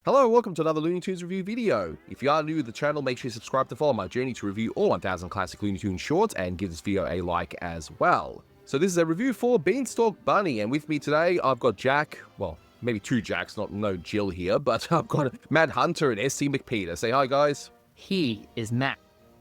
Hello and welcome to another Looney Tunes review video. If you are new to the channel, make sure you subscribe to follow my journey to review all 1000 classic Looney Tunes shorts and give this video a like as well. So this is a review for Beanstalk Bunny, and with me today I've got Jack, well, maybe two Jacks, no Jill here, but I've got Matt Hunter and SC MacPeter. Say hi, guys. He is Matt.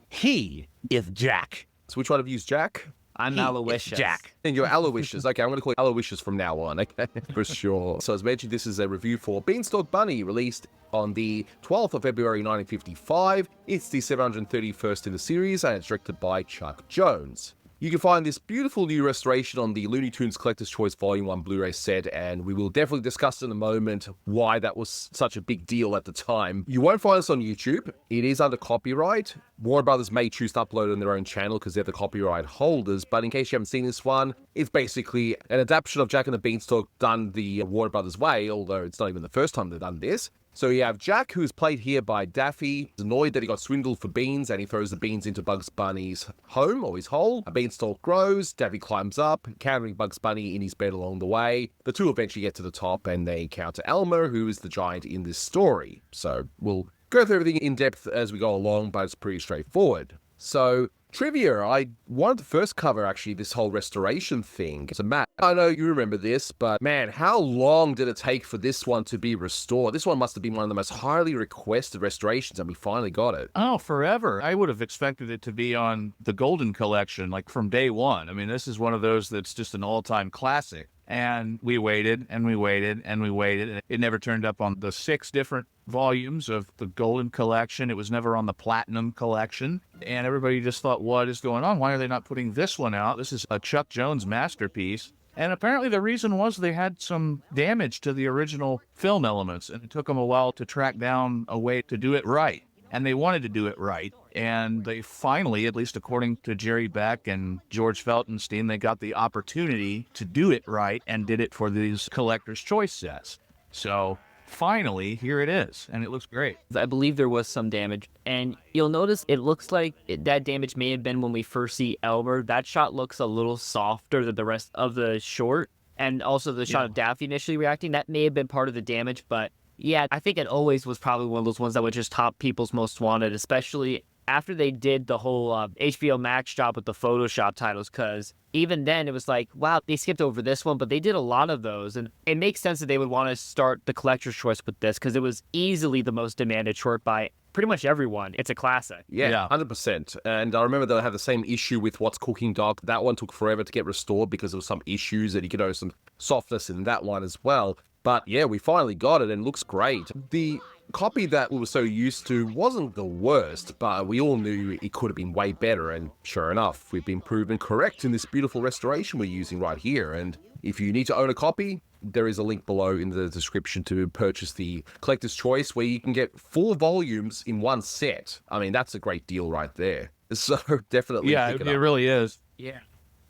He is Jack. So which one of you is Jack? I'm Aloysius. Jack. And you're Aloysius. Okay, I'm going to call you Aloysius from now on, okay? For sure. So as mentioned, this is a review for Beanstalk Bunny, released on the 12th of February 1955. It's the 731st in the series, and it's directed by Chuck Jones. You can find this beautiful new restoration on the Looney Tunes Collector's Choice Volume 1 Blu-ray set, and we will definitely discuss in a moment why that was such a big deal at the time. You won't find this on YouTube. It is under copyright. Warner Brothers may choose to upload it on their own channel because they're the copyright holders, but in case you haven't seen this one, it's basically an adaptation of Jack and the Beanstalk done the Warner Brothers way, although it's not even the first time they've done this. So you have Jack, who's played here by Daffy. He's annoyed that he got swindled for beans, and he throws the beans into Bugs Bunny's home, or his hole. A beanstalk grows, Daffy climbs up, encountering Bugs Bunny in his bed along the way. The two eventually get to the top, and they encounter Elmer, who is the giant in this story. So we'll go through everything in depth as we go along, but it's pretty straightforward. So, trivia, I wanted to first cover actually this whole restoration thing. So Matt, I know you remember this, but man, how long did it take for this one to be restored? This one must have been one of the most highly requested restorations, and we finally got it. Oh, forever. I would have expected it to be on the Golden Collection, like from day one. I mean, this is one of those that's just an all-time classic. And we waited, and we waited, and we waited, and it never turned up on the 6 different volumes of the Golden Collection. It was never on the Platinum Collection. And everybody just thought, what is going on? Why are they not putting this one out? This is a Chuck Jones masterpiece. And apparently the reason was they had some damage to the original film elements, and it took them a while to track down a way to do it right. And they wanted to do it right. And they finally, at least according to Jerry Beck and George Feltenstein, they got the opportunity to do it right and did it for these collector's choice sets. So finally, here it is, and it looks great. I believe there was some damage, and you'll notice it looks like that damage may have been when we first see Elmer. That shot looks a little softer than the rest of the short, and also the shot of Daffy initially reacting. That may have been part of the damage, but yeah, I think it always was probably one of those ones that would just top people's most wanted, especially after they did the whole HBO Max job with the Photoshop titles, because even then it was like, wow, they skipped over this one, but they did a lot of those, and it makes sense that they would want to start the collector's choice with this, because it was easily the most demanded short by pretty much everyone. It's a classic. Yeah, 100%. And I remember they had the same issue with What's Cooking Dog. That one took forever to get restored because there was some issues, and you could notice some softness in that one as well. But yeah, we finally got it, and it looks great. The copy that we were so used to wasn't the worst, but we all knew it could have been way better, and sure enough, we've been proven correct in this beautiful restoration we're using right here. And if you need to own a copy, there is a link below in the description to purchase the Collector's Choice, where you can get 4 volumes in one set. I mean, that's a great deal right there. So definitely pick it up. It really is. Yeah.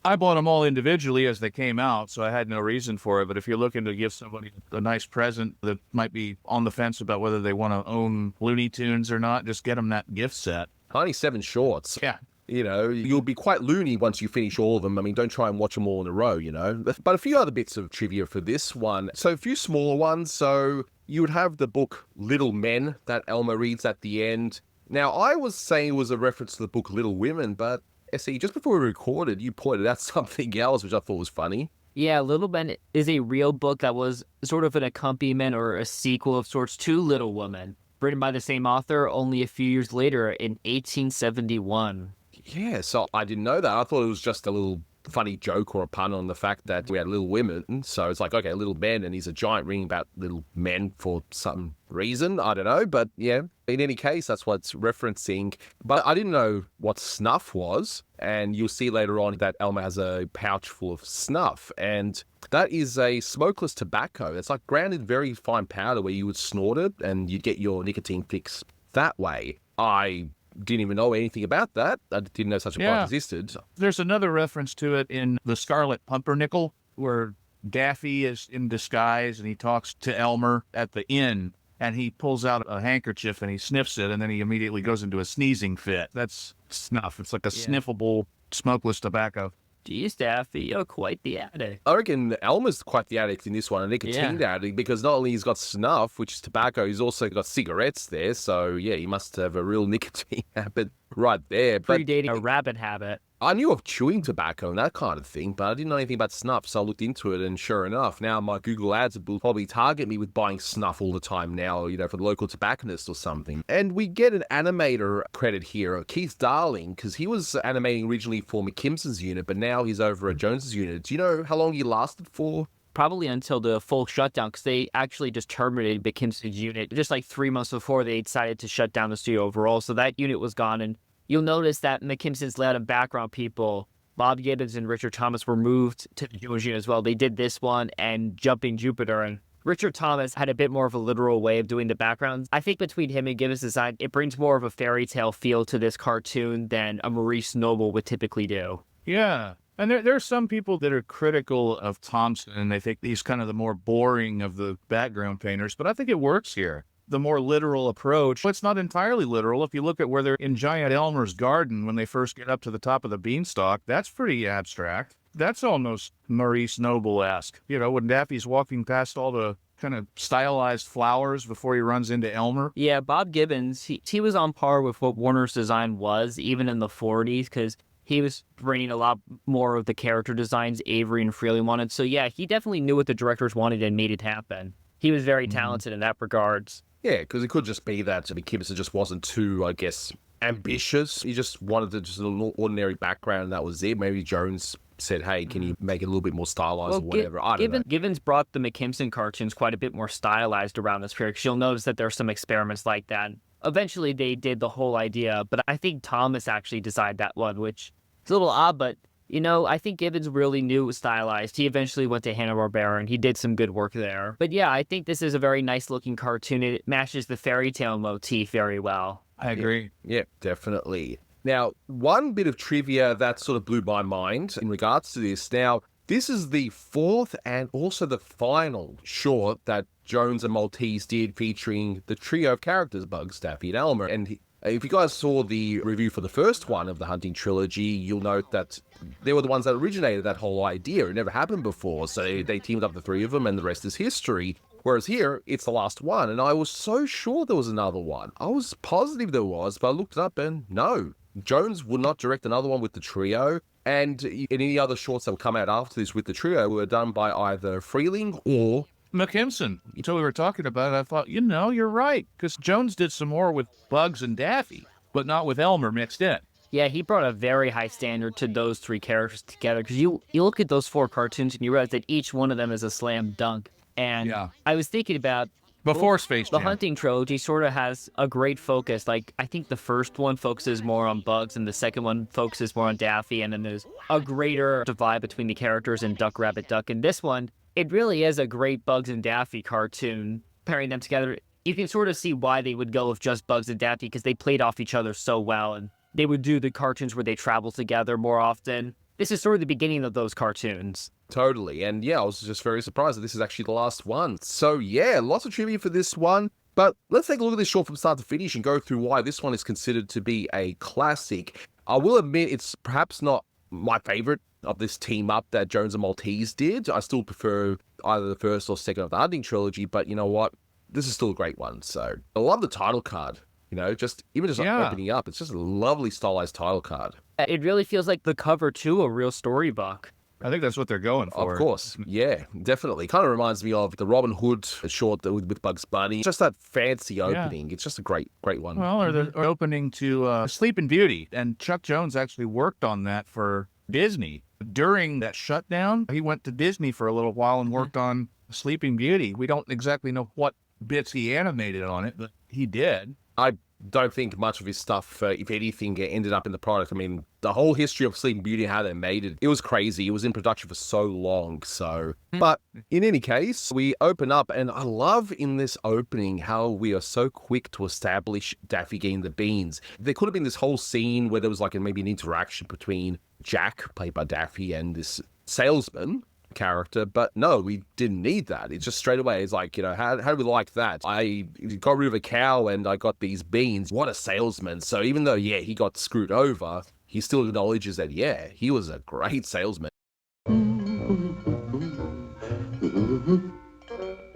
I bought them all individually as they came out, so I had no reason for it. But if you're looking to give somebody a nice present that might be on the fence about whether they want to own Looney Tunes or not, just get them that gift set. 97 shorts. Yeah. You know, you'll be quite loony once you finish all of them. I mean, don't try and watch them all in a row, you know. But a few other bits of trivia for this one. So a few smaller ones. So you would have the book Little Men that Elmer reads at the end. Now, I was saying it was a reference to the book Little Women, but SE, just before we recorded, you pointed out something else, which I thought was funny. Yeah, Little Men is a real book that was sort of an accompaniment or a sequel of sorts to Little Women, written by the same author only a few years later in 1871. Yeah, so I didn't know that. I thought it was just a little funny joke or a pun on the fact that we had Little Women. So it's like, okay, Little Men, and he's a giant reading about little men for some reason. I don't know, but yeah. In any case, that's what it's referencing. But I didn't know what snuff was, and you'll see later on that Elmer has a pouch full of snuff, and that is a smokeless tobacco. It's like grounded very fine powder where you would snort it, and you'd get your nicotine fix that way. I didn't even know anything about that. I didn't know such a product existed. There's another reference to it in The Scarlet Pumpernickel, where Daffy is in disguise and he talks to Elmer at the inn, and he pulls out a handkerchief and he sniffs it, and then he immediately goes into a sneezing fit. That's snuff. It's like a sniffable, smokeless tobacco. Geez, Daffy, you're quite the addict. I reckon Elmer's quite the addict in this one, a nicotine addict, because not only he's got snuff, which is tobacco, he's also got cigarettes there. So, yeah, he must have a real nicotine habit right there. But Predating a rabbit habit. I knew of chewing tobacco and that kind of thing, but I didn't know anything about snuff, so I looked into it, and sure enough, now my Google ads will probably target me with buying snuff all the time now, you know, for the local tobacconist or something. And we get an animator credit here, Keith Darling, because he was animating originally for McKimson's unit, but now he's over at Jones's unit. Do you know how long he lasted for? Probably until the full shutdown, because they actually just terminated McKimson's unit just like 3 months before they decided to shut down the studio overall. So that unit was gone, and you'll notice that McKimson's layout and background people, Bob Gibbons and Richard Thomas, were moved to the Jewish unit as well. They did this one and Jumping Jupiter, and Richard Thomas had a bit more of a literal way of doing the backgrounds. I think between him and Gibbons' design, it brings more of a fairy tale feel to this cartoon than a Maurice Noble would typically do. Yeah. And there are some people that are critical of Thompson, and they think he's kind of the more boring of the background painters, but I think it works here. The more literal approach, well, it's not entirely literal. If you look at where they're in Giant Elmer's garden when they first get up to the top of the beanstalk, that's pretty abstract. That's almost Maurice Noble-esque. You know, when Daffy's walking past all the kind of stylized flowers before he runs into Elmer. Yeah, Bob Gibbons, he was on par with what Warner's design was, even in the 40s, because he was bringing a lot more of the character designs Avery and Freely wanted. So yeah, he definitely knew what the directors wanted and made it happen. He was very talented in that regards. Yeah, because it could just be that McKimson just wasn't too, I guess, ambitious. He just wanted to just an ordinary background, and that was it. Maybe Jones said, hey, can you make it a little bit more stylized or whatever? I don't know. Gibbons brought the McKimson cartoons quite a bit more stylized around this period. You'll notice that there are some experiments like that. Eventually, they did the whole idea, but I think Thomas actually designed that one, which is a little odd, but you know, I think Gibbons really knew it was stylized. He eventually went to Hanna-Barbera, and he did some good work there. But yeah, I think this is a very nice-looking cartoon. It matches the fairy tale motif very well. I agree. Yeah, definitely. Now, one bit of trivia that sort of blew my mind in regards to this. Now, this is the fourth and also the final short that Jones and Maltese did featuring the trio of characters, Bugs, Daffy, and Elmer. And if you guys saw the review for the first one of the Hunting Trilogy, you'll note that they were the ones that originated that whole idea. It never happened before, so they teamed up the three of them, and the rest is history. Whereas here, it's the last one, and I was so sure there was another one. I was positive there was, but I looked it up, and no. Jones would not direct another one with the trio, and any other shorts that would come out after this with the trio were done by either Freeling or McKimson. Until we were talking about it, I thought, you know, you're right, because Jones did some more with Bugs and Daffy, but not with Elmer mixed in. Yeah, he brought a very high standard to those three characters together, because you look at those four cartoons and you realize that each one of them is a slam dunk. And I was thinking about before Space Jam. The Hunting Trilogy sort of has a great focus. Like, I think the first one focuses more on Bugs, and the second one focuses more on Daffy, and then there's a greater divide between the characters in Duck, Rabbit, Duck. And this one, it really is a great Bugs and Daffy cartoon. Pairing them together, you can sort of see why they would go with just Bugs and Daffy, because they played off each other so well, and they would do the cartoons where they travel together more often. This is sort of the beginning of those cartoons. Totally. And yeah, I was just very surprised that this is actually the last one. So yeah, lots of trivia for this one. But let's take a look at this short from start to finish and go through why this one is considered to be a classic. I will admit it's perhaps not my favorite of this team up that Jones and Maltese did. I still prefer either the first or second of the Hunting Trilogy, but you know what? This is still a great one. So I love the title card. You know, just opening up, it's just a lovely stylized title card. It really feels like the cover to a real storybook. I think that's what they're going for. Of course. Yeah, definitely. Kind of reminds me of the Robin Hood short with Bugs Bunny. Just that fancy opening. Yeah. It's just a great one. Well, or the opening to Sleeping Beauty. And Chuck Jones actually worked on that for Disney. During that shutdown, he went to Disney for a little while and worked on Sleeping Beauty. We don't exactly know what bits he animated on it, but he did. I don't think much of his stuff, if anything, ended up in the product. I mean, the whole history of Sleeping Beauty and how they made it, it was crazy. It was in production for so long, so... But in any case, we open up, and I love in this opening how we are so quick to establish Daffy getting the beans. There could have been this whole scene where there was like maybe an interaction between Jack, played by Daffy, and this salesman character, but no, we didn't need that. It's just straight away, it's like, you know, how do we like that? I got rid of a cow and I got these beans. What a salesman. So even though, yeah, he got screwed over, he still acknowledges that, yeah, he was a great salesman.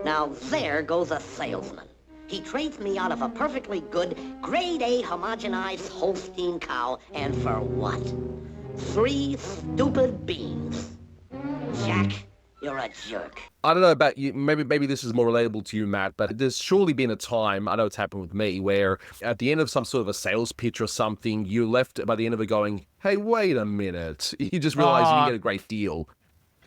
Now there goes a salesman. He trades me out of a perfectly good, grade A homogenized Holstein cow, and for what? 3 stupid beans. Jack, you're a jerk. I don't know about you, maybe this is more relatable to you, Matt, but there's surely been a time, I know it's happened with me, where at the end of some sort of a sales pitch or something, you're left by the end of it going, hey, wait a minute. You just realize you didn't get a great deal.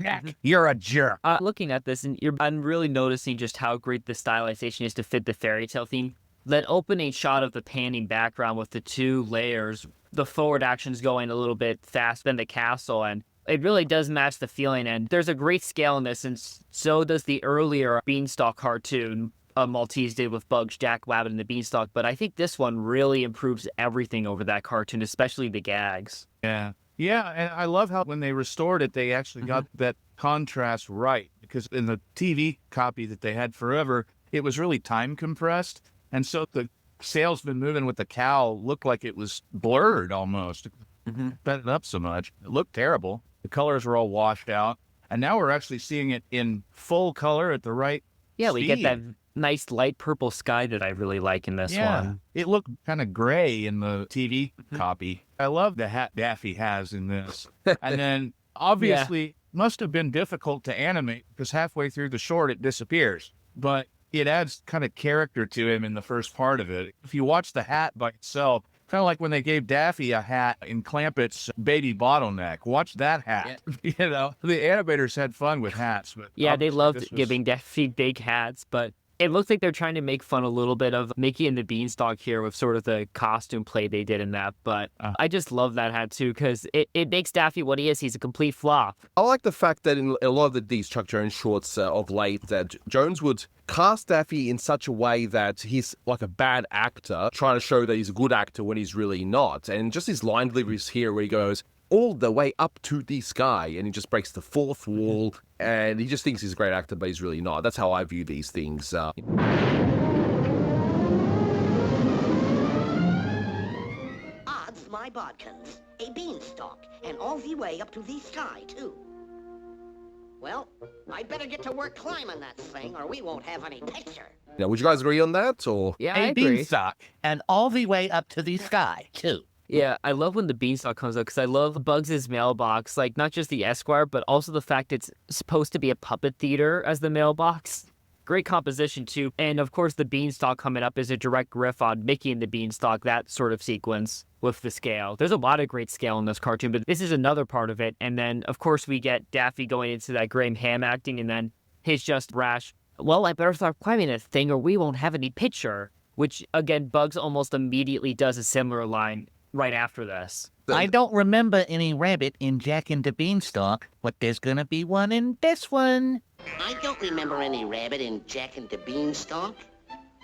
Jack, you're a jerk. Looking at this, and I'm really noticing just how great the stylization is to fit the fairy tale theme. That opening shot of the panning background with the 2 layers, the forward action's going a little bit faster than the castle, and it really does match the feeling. And there's a great scale in this, and so does the earlier Beanstalk cartoon Maltese did with Bugs, Jack Rabbit, and the Beanstalk. But I think this one really improves everything over that cartoon, especially the gags. Yeah. Yeah, and I love how when they restored it, they actually got that contrast right. Because in the TV copy that they had forever, it was really time compressed. And so the salesman moving with the cow looked like it was blurred almost. Sped it up so much. It looked terrible. The colors were all washed out. And now we're actually seeing it in full color at the right We get speed. that nice light purple sky that I really like in this one. It looked kind of gray in the TV copy. I love the hat Daffy has in this. And then obviously must have been difficult to animate because halfway through the short it disappears. But it adds kind of character to him in the first part of it. If you watch the hat by itself, kind of like when they gave Daffy a hat in Clampett's Baby Bottleneck. Watch that hat. You know, the animators had fun with hats. But Yeah, they obviously loved this was- giving Daffy big hats, but it looks like they're trying to make fun a little bit of Mickey and the Beanstalk here with sort of the costume play they did in that. But I just love that hat too because it makes Daffy what he is. He's a complete flop. I like the fact that in a lot of these Chuck Jones shorts of late, that Jones would cast Daffy in such a way that he's like a bad actor, trying to show that he's a good actor when he's really not. And just his line deliveries here where he goes, all the way up to the sky, and he just breaks the 4th wall, and he just thinks he's a great actor, but he's really not. That's how I view these things. Odds my bodkins, a beanstalk, and all the way up to the sky, too. Well, I'd better get to work climbing that thing, or we won't have any picture. Now, would you guys agree on that, or? Yeah, I A agree. beanstalk, and all the way up to the sky, too. Yeah, I love when the Beanstalk comes up because I love Bugs' mailbox. Like, not just the Esquire, but also the fact it's supposed to be a puppet theater as the mailbox. Great composition, too. And, of course, the Beanstalk coming up is a direct riff on Mickey and the Beanstalk, that sort of sequence with the scale. There's a lot of great scale in this cartoon, but this is another part of it. And then, of course, we get Daffy going into that Graham Ham acting, and then his just rash, well, I better start climbing this thing or we won't have any picture. Which, again, Bugs almost immediately does a similar line right after this. I don't remember any rabbit in Jack and the Beanstalk, but there's gonna be one in this one. I don't remember any rabbit in Jack and the Beanstalk,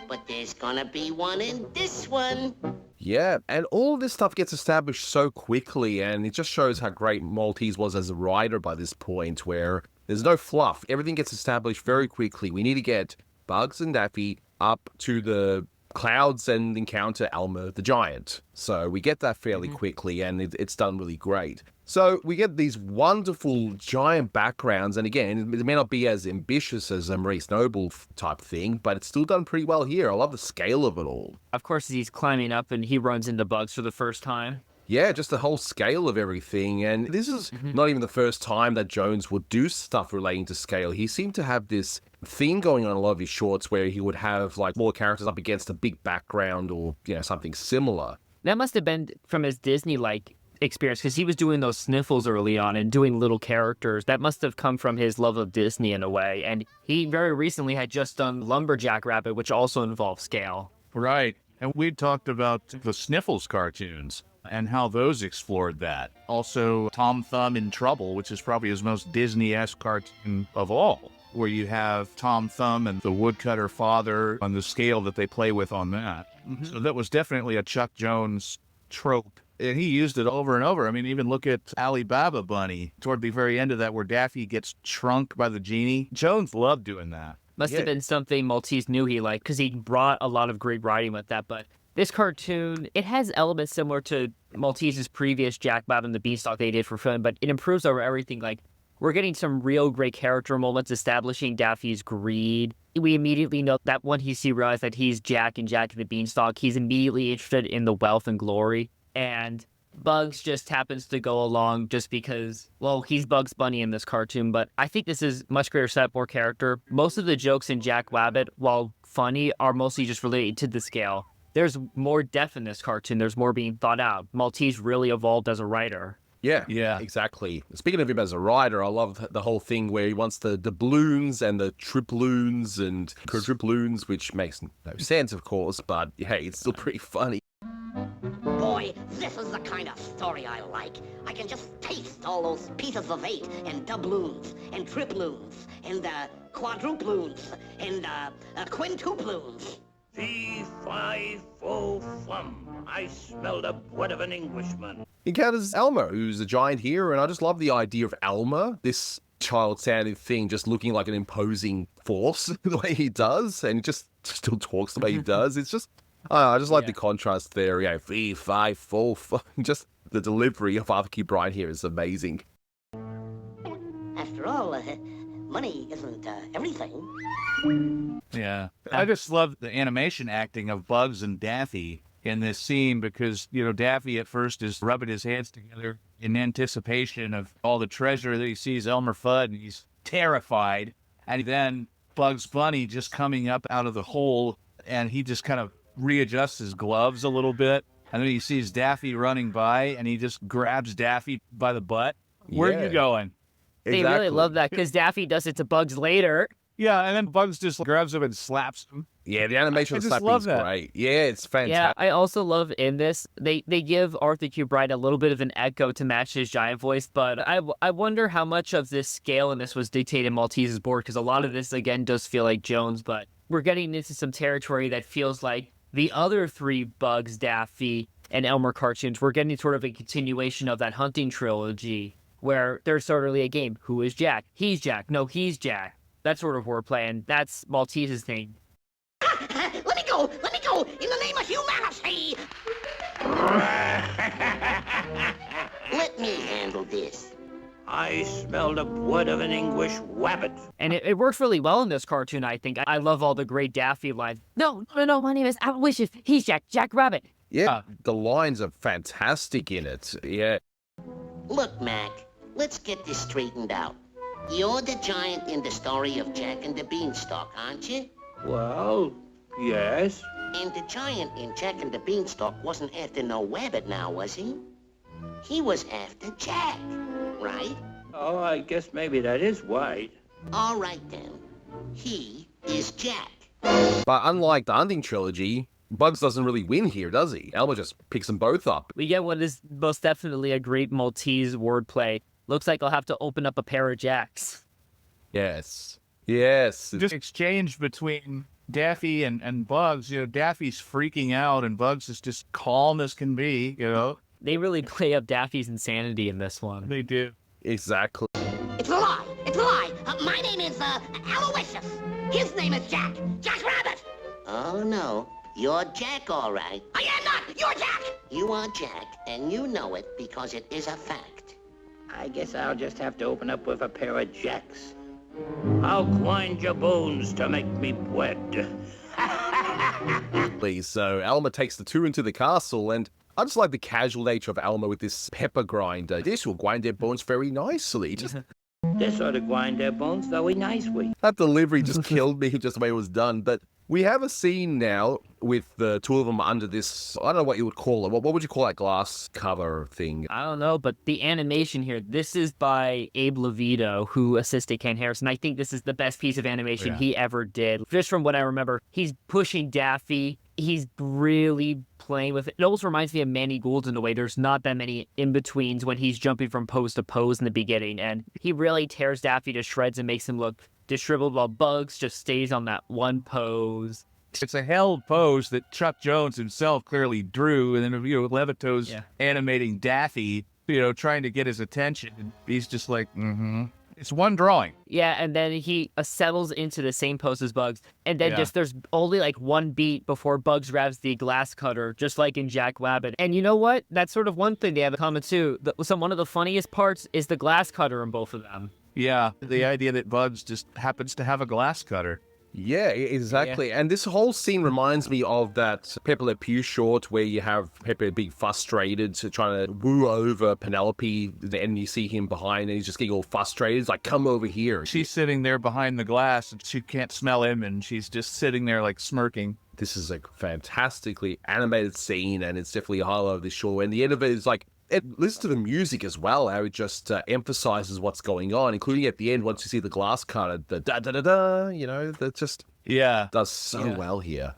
but there's gonna be one in this one. Yeah, and all this stuff gets established so quickly, and it just shows how great Maltese was as a writer by this point, where there's no fluff. Everything gets established very quickly. We need to get Bugs and Daffy up to the clouds and encounter Elmer the Giant. So we get that fairly quickly, and it's done really great. So we get these wonderful giant backgrounds, and again, it may not be as ambitious as a Maurice Noble type thing, but it's still done pretty well here. I love the scale of it all. Of course, he's climbing up and he runs into Bugs for the first time. Yeah, just the whole scale of everything. And this is not even the first time that Jones would do stuff relating to scale. He seemed to have this theme going on in a lot of his shorts where he would have like more characters up against a big background or, you know, something similar. That must have been from his Disney-like experience because he was doing those sniffles early on and doing little characters. That must have come from his love of Disney in a way. And he very recently had just done Lumberjack Rabbit, which also involves scale. Right. And we talked about the Sniffles cartoons and how those explored that. Also, Tom Thumb in Trouble, which is probably his most Disney-esque cartoon of all, where you have Tom Thumb and the woodcutter father on the scale that they play with on that. So that was definitely a Chuck Jones trope. And he used it over and over. I mean, even look at Alibaba Bunny toward the very end of that where Daffy gets shrunk by the genie. Jones loved doing that. Must have been something Maltese knew he liked because he brought a lot of great writing with that. But This cartoon, it has elements similar to Maltese's previous Jack Rabbit and the Beanstalk they did for film, but it improves over everything. Like, we're getting some real great character moments establishing Daffy's greed. We immediately know that when he realizes that he's Jack and the Beanstalk, he's immediately interested in the wealth and glory. And Bugs just happens to go along just because, well, he's Bugs Bunny in this cartoon, but I think this is much greater setup, more character. Most of the jokes in Jack Rabbit, while funny, are mostly just related to the scale. There's more depth in this cartoon. There's more being thought out. Maltese really evolved as a writer. Yeah, exactly. Speaking of him as a writer, I love the whole thing where he wants the doubloons and the triploons and quadruploons, which makes no sense, of course, but hey, it's still pretty funny. Boy, this is the kind of story I like. I can just taste all those pieces of 8 and doubloons and triploons and quadruploons and quintuploons. Fee, fi, fo, fum. I smell the blood of an Englishman. He encounters Elmer, who's a giant here, and I just love the idea of Elmer, this child-sounding thing, just looking like an imposing force the way he does, and he just still talks the way he does. It's just, I just like the contrast there. Yeah, fee, fi, fo, fum. Just the delivery of Arthur Q. Bryan here is amazing. After all, money isn't everything. Yeah. I just love the animation acting of Bugs and Daffy in this scene because, Daffy at first is rubbing his hands together in anticipation of all the treasure that he sees Elmer Fudd, and he's terrified. And then Bugs Bunny just coming up out of the hole, and he just kind of readjusts his gloves a little bit. And then he sees Daffy running by, and he just grabs Daffy by the butt. Where are you going? They really love that because Daffy does it to Bugs later. Yeah, and then Bugs just grabs him and slaps him. Yeah, the animation of the slapping is great. Yeah, it's fantastic. Yeah, I also love in this, they give Arthur Q. Bryan a little bit of an echo to match his giant voice, but I wonder how much of this scale in this was dictated Maltese's board, because a lot of this, again, does feel like Jones, but we're getting into some territory that feels like the other 3 Bugs, Daffy, and Elmer cartoons. We're getting sort of a continuation of that hunting trilogy, where there's sort of really a game. Who is Jack? He's Jack. No, he's Jack. That sort of wordplay, and that's Maltese's thing. Let me go! Let me go! In the name of humanity! Let me handle this. I smell the blood of an English wabbit. And it works really well in this cartoon, I think. I love all the great Daffy lines. No, my name is Aloysius. He's Jack Rabbit. Yeah, the lines are fantastic in it. Yeah. Look, Mac, let's get this straightened out. You're the giant in the story of Jack and the Beanstalk, aren't you? Well, yes. And the giant in Jack and the Beanstalk wasn't after no wabbit now, was he? He was after Jack, right? Oh, I guess maybe that is right. All right, then. He is Jack. But unlike the hunting trilogy, Bugs doesn't really win here, does he? Elmer just picks them both up. We get what is most definitely a great Maltese wordplay. Looks like I'll have to open up a pair of Jacks. Yes. Just exchange between Daffy and Bugs. Daffy's freaking out, and Bugs is just calm as can be, They really play up Daffy's insanity in this one. They do. Exactly. It's a lie! It's a lie! My name is, Aloysius. His name is Jack. Jack Rabbit! Oh, no. You're Jack, all right. I am not! You're Jack! You are Jack, and you know it because it is a fact. I guess I'll just have to open up with a pair of jacks. I'll grind your bones to make me bread. So Elmer takes the 2 into the castle, and I just like the casual nature of Elmer with this pepper grinder. This will grind their bones very nicely. Just This ought to grind their bones very nicely. that delivery just killed me, just the way it was done. But we have a scene now with the 2 of them under this, I don't know what you would call it. What would you call that glass cover thing? I don't know, but the animation here, this is by Abe Levito, who assisted Ken Harrison. I think this is the best piece of animation he ever did. Just from what I remember, he's pushing Daffy. He's really playing with it. It almost reminds me of Manny Gould in a way. There's not that many in-betweens when he's jumping from pose to pose in the beginning. And he really tears Daffy to shreds and makes him look disheveled while Bugs just stays on that one pose. It's a held pose that Chuck Jones himself clearly drew, and then Levito's animating Daffy, trying to get his attention. And he's just like, It's one drawing. Yeah, and then he settles into the same pose as Bugs. And then just there's only like one beat before Bugs grabs the glass cutter, just like in Jack Rabbit. And you know what? That's sort of one thing they have in common too. One of the funniest parts is the glass cutter in both of them. Yeah, the idea that Bugs just happens to have a glass cutter. Yeah, exactly. And this whole scene reminds me of that Pepe Le Pew short where you have Pepe being frustrated to trying to woo over Penelope, and you see him behind and he's just getting all frustrated. It's like, come over here. She's sitting there behind the glass and she can't smell him and she's just sitting there like smirking. This is a fantastically animated scene, and it's definitely a highlight of this show. And the end of it is like, listen to the music as well, how it just emphasizes what's going on, including at the end, once you see the glass cutter, the da-da-da-da, you know, that just does so well here.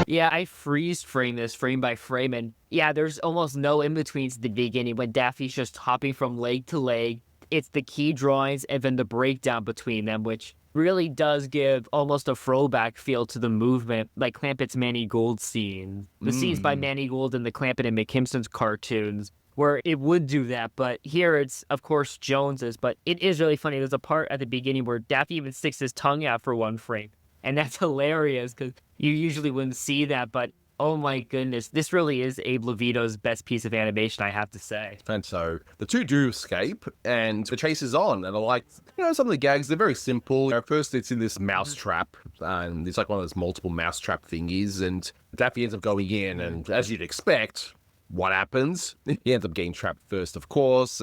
Yeah, I freeze frame this frame by frame, and yeah, there's almost no in-betweens at the beginning when Daffy's just hopping from leg to leg. It's the key drawings and then the breakdown between them, which really does give almost a throwback feel to the movement, like Clampett's Manny Gold scene. The scenes by Manny Gold in the Clampett and McKimson's cartoons, where it would do that, but here it's, of course, Jones's, but it is really funny. There's a part at the beginning where Daffy even sticks his tongue out for one frame. And that's hilarious because you usually wouldn't see that, but oh my goodness, this really is Abe Levito's best piece of animation, I have to say. And so the two do escape, and the chase is on. And I like, some of the gags, they're very simple. First, it's in this mouse trap, and it's like one of those multiple mouse trap thingies, and Daffy ends up going in, and as you'd expect, what happens? He ends up getting trapped first, of course.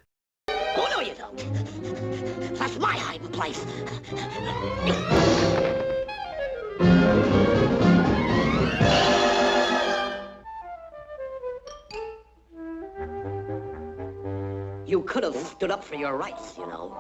Oh, no, you don't. That's my hiding place. You could have stood up for your rights, you know.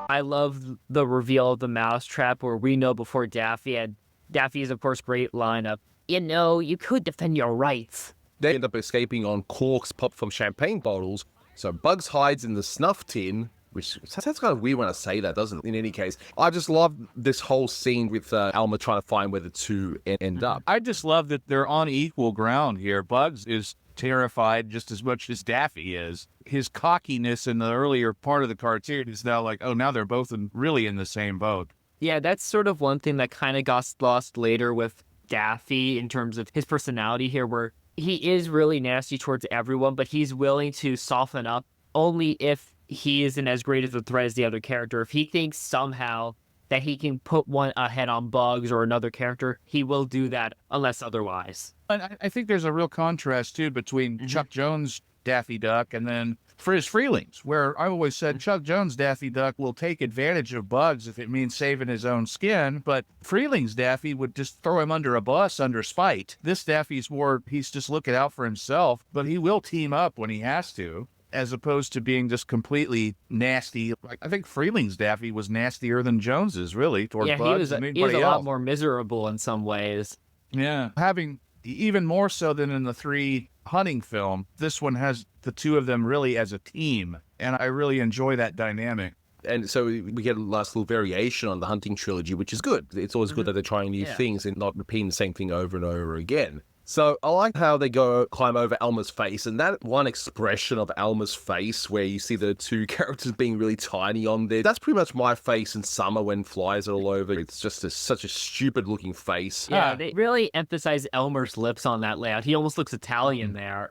I love the reveal of the mousetrap where we know before Daffy, and Daffy is, of course, great line of, you could defend your rights. They end up escaping on corks popped from champagne bottles, so Bugs hides in the snuff tin, which sounds kind of weird when I say that, doesn't it? In any case, I just love this whole scene with Elmer trying to find where the two end up. I just love that they're on equal ground here. Bugs is terrified just as much as Daffy is. His cockiness in the earlier part of the cartoon is now like, oh, now they're both really in the same boat. Yeah, that's sort of one thing that kind of got lost later with Daffy in terms of his personality here, where he is really nasty towards everyone, but he's willing to soften up only if he isn't as great of a threat as the other character. If he thinks somehow that he can put one ahead on Bugs or another character, he will do that unless otherwise. And I think there's a real contrast, too, between Chuck Jones' Daffy Duck and then Friz Freeling's, where I always said Chuck Jones' Daffy Duck will take advantage of Bugs if it means saving his own skin, but Freeling's Daffy would just throw him under a bus under spite. This Daffy's more, he's just looking out for himself, but he will team up when he has to, as opposed to being just completely nasty. I think Freeling's Daffy was nastier than Jones's, really, toward Bugs and anybody he was a else. lot more miserable in some ways. Yeah. Having even more so than in the 3 hunting film, this one has the two of them really as a team, and I really enjoy that dynamic. And so we get a last little variation on the hunting trilogy, which is good. It's always good that they're trying new things and not repeating the same thing over and over again. So I like how they climb over Elmer's face, and that one expression of Elmer's face where you see the two characters being really tiny on there, that's pretty much my face in summer when flies are all over. It's just such a stupid looking face. Yeah, they really emphasize Elmer's lips on that layout. He almost looks Italian there.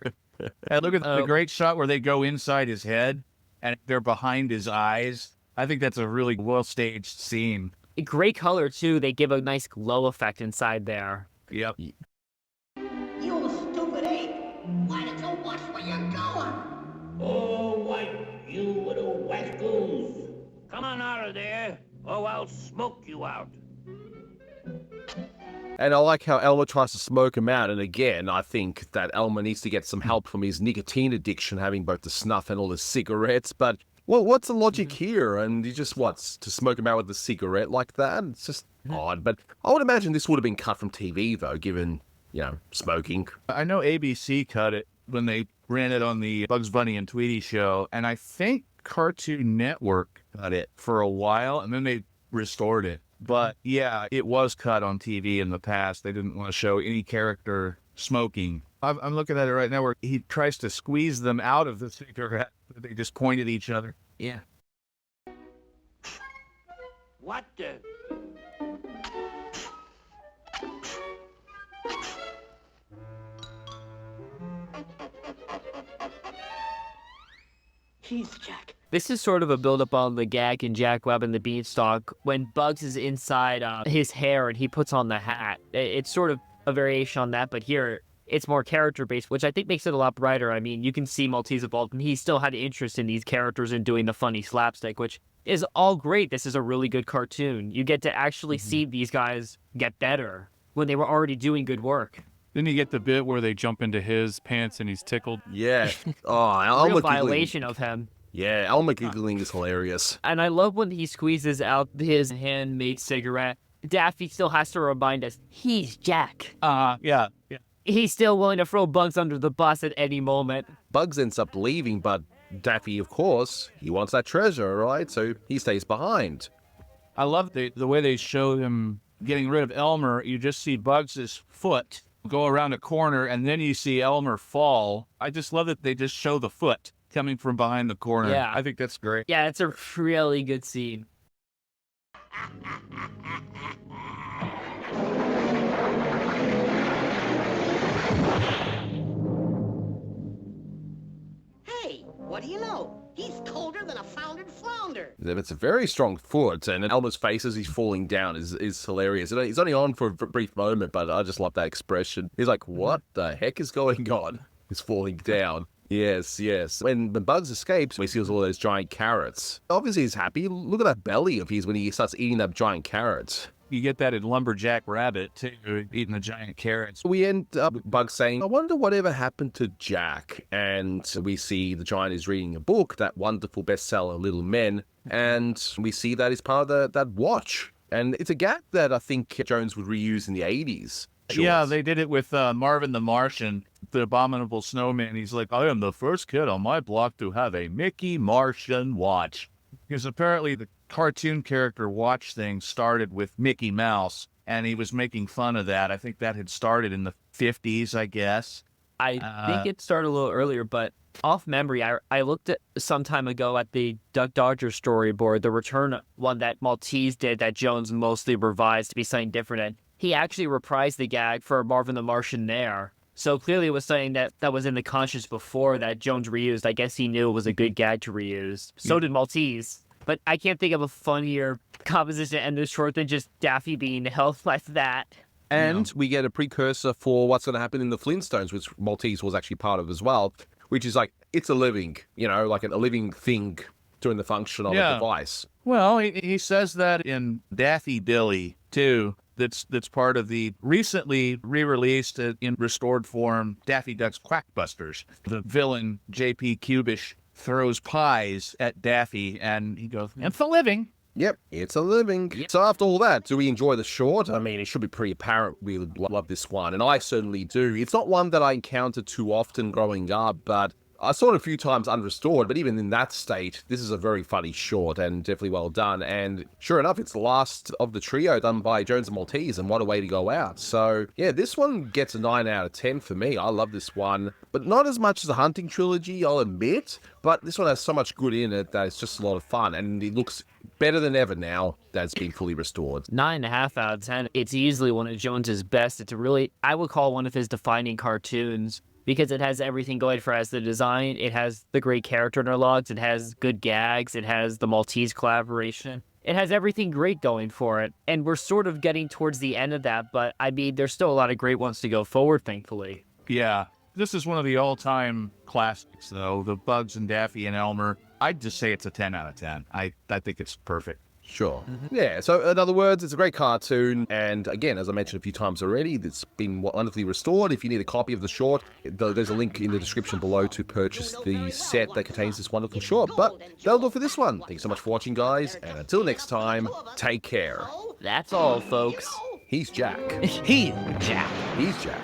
And look at the great shot where they go inside his head and they're behind his eyes. I think that's a really well-staged scene. Great color, too. They give a nice glow effect inside there. Yep. You stupid ape! Why don't you watch where you're going? Oh, White, you little wet goose. Come on out of there, or I'll smoke you out. And I like how Elmer tries to smoke him out. And again, I think that Elmer needs to get some help from his nicotine addiction, having both the snuff and all the cigarettes. But, well, what's the logic here? And he just wants to smoke him out with a cigarette like that? It's just odd. But I would imagine this would have been cut from TV, though, given, smoking. I know ABC cut it when they ran it on the Bugs Bunny and Tweety show, and I think Cartoon Network got it for a while, and then they restored it. But yeah, it was cut on TV in the past. They didn't want to show any character smoking. I'm looking at it right now where he tries to squeeze them out of the cigarette. They just point at each other. Yeah. What the? He's Jack. This is sort of a build-up on the gag in Jack Webb and the Beanstalk when Bugs is inside his hair and he puts on the hat. It's sort of a variation on that, but here it's more character-based, which I think makes it a lot brighter. I mean, you can see Maltese evolved, and he still had interest in these characters and doing the funny slapstick, which is all great. This is a really good cartoon. You get to actually see these guys get better when they were already doing good work. Then you get the bit where they jump into his pants and he's tickled. Yeah. Oh, Real Elmer violation of him. Yeah, Elmer giggling is hilarious. And I love when he squeezes out his handmade cigarette. Daffy still has to remind us, he's Jack. Yeah. He's still willing to throw Bugs under the bus at any moment. Bugs ends up leaving, but Daffy, of course, he wants that treasure, right? So he stays behind. I love the way they show him getting rid of Elmer. You just see Bugs' foot go around a corner, and then you see Elmer fall. I just love that they just show the foot coming from behind the corner. Yeah. I think that's great. Yeah, it's a really good scene. Hey, what do you know? He's colder than a foundered flounder. It's a very strong foot, and Elmer's face as he's falling down is hilarious. He's only on for a brief moment, but I just love that expression. He's like, what the heck is going on? He's falling down. Yes. When Bugs escapes, we see all those giant carrots. Obviously, he's happy. Look at that belly of his when he starts eating that giant carrot. You get that in Lumberjack Rabbit, too, eating the giant carrots. We end up with Bugs saying, I wonder whatever happened to Jack. And we see the giant is reading a book, that wonderful bestseller, Little Men. And we see that is part of that watch. And it's a gag that I think Jones would reuse in the 80s. Yeah, they did it with Marvin the Martian, the abominable snowman. He's like, I am the first kid on my block to have a Mickey Martian watch. Because apparently the cartoon character watch thing started with Mickey Mouse, and he was making fun of that. I think that had started in the 50s, I guess. I think it started a little earlier, but off memory, I looked at some time ago at the Duck Dodger storyboard, the return one that Maltese did that Jones mostly revised to be something different. And he actually reprised the gag for Marvin the Martian there. So clearly it was something that was in the conscious before that Jones reused. I guess he knew it was a good gag to reuse. So did Maltese. But I can't think of a funnier composition to end this short than just Daffy being held like that. And we get a precursor for what's going to happen in the Flintstones, which Maltese was actually part of as well, which is like, it's a living, like a living thing doing the function of a device. Well, he says that in Daffy Dilly, too. That's part of the recently re-released in restored form Daffy Duck's Quackbusters. The villain, J.P. Cubish, throws pies at Daffy, and he goes, it's a living. Yep, it's a living. Yep. So after all that, do we enjoy the short? I mean, it should be pretty apparent we love this one, and I certainly do. It's not one that I encountered too often growing up, but I saw it a few times unrestored, but even in that state, this is a very funny short and definitely well done. And sure enough, it's the last of the trio done by Jones and Maltese, and what a way to go out. So yeah, this one gets a 9 out of 10 for me. I love this one, but not as much as the Hunting trilogy, I'll admit, but this one has so much good in it that it's just a lot of fun, and it looks better than ever now that it's been fully restored. 9.5 out of 10. It's easily one of Jones's best. It's I would call one of his defining cartoons, because it has everything going for it. It has the design, it has the great character interlogs, it has good gags, it has the Maltese collaboration. It has everything great going for it. And we're sort of getting towards the end of that, but I mean, there's still a lot of great ones to go forward, thankfully. Yeah. This is one of the all-time classics, though. The Bugs and Daffy and Elmer. I'd just say it's a 10 out of 10. I think it's perfect. Sure. Yeah, so in other words, it's a great cartoon, and again, as I mentioned a few times already, it's been wonderfully restored. If you need a copy of the short, there's a link in the description below to purchase the set that contains this wonderful short. But that'll do it for this one. Thanks so much for watching, guys, and until next time, take care. That's all, folks. He's Jack. He's Jack. He's Jack.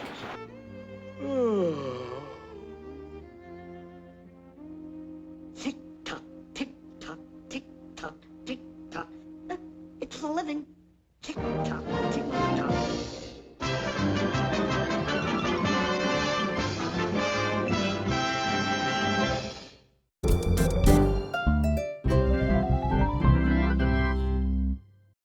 morning. Tick-tock.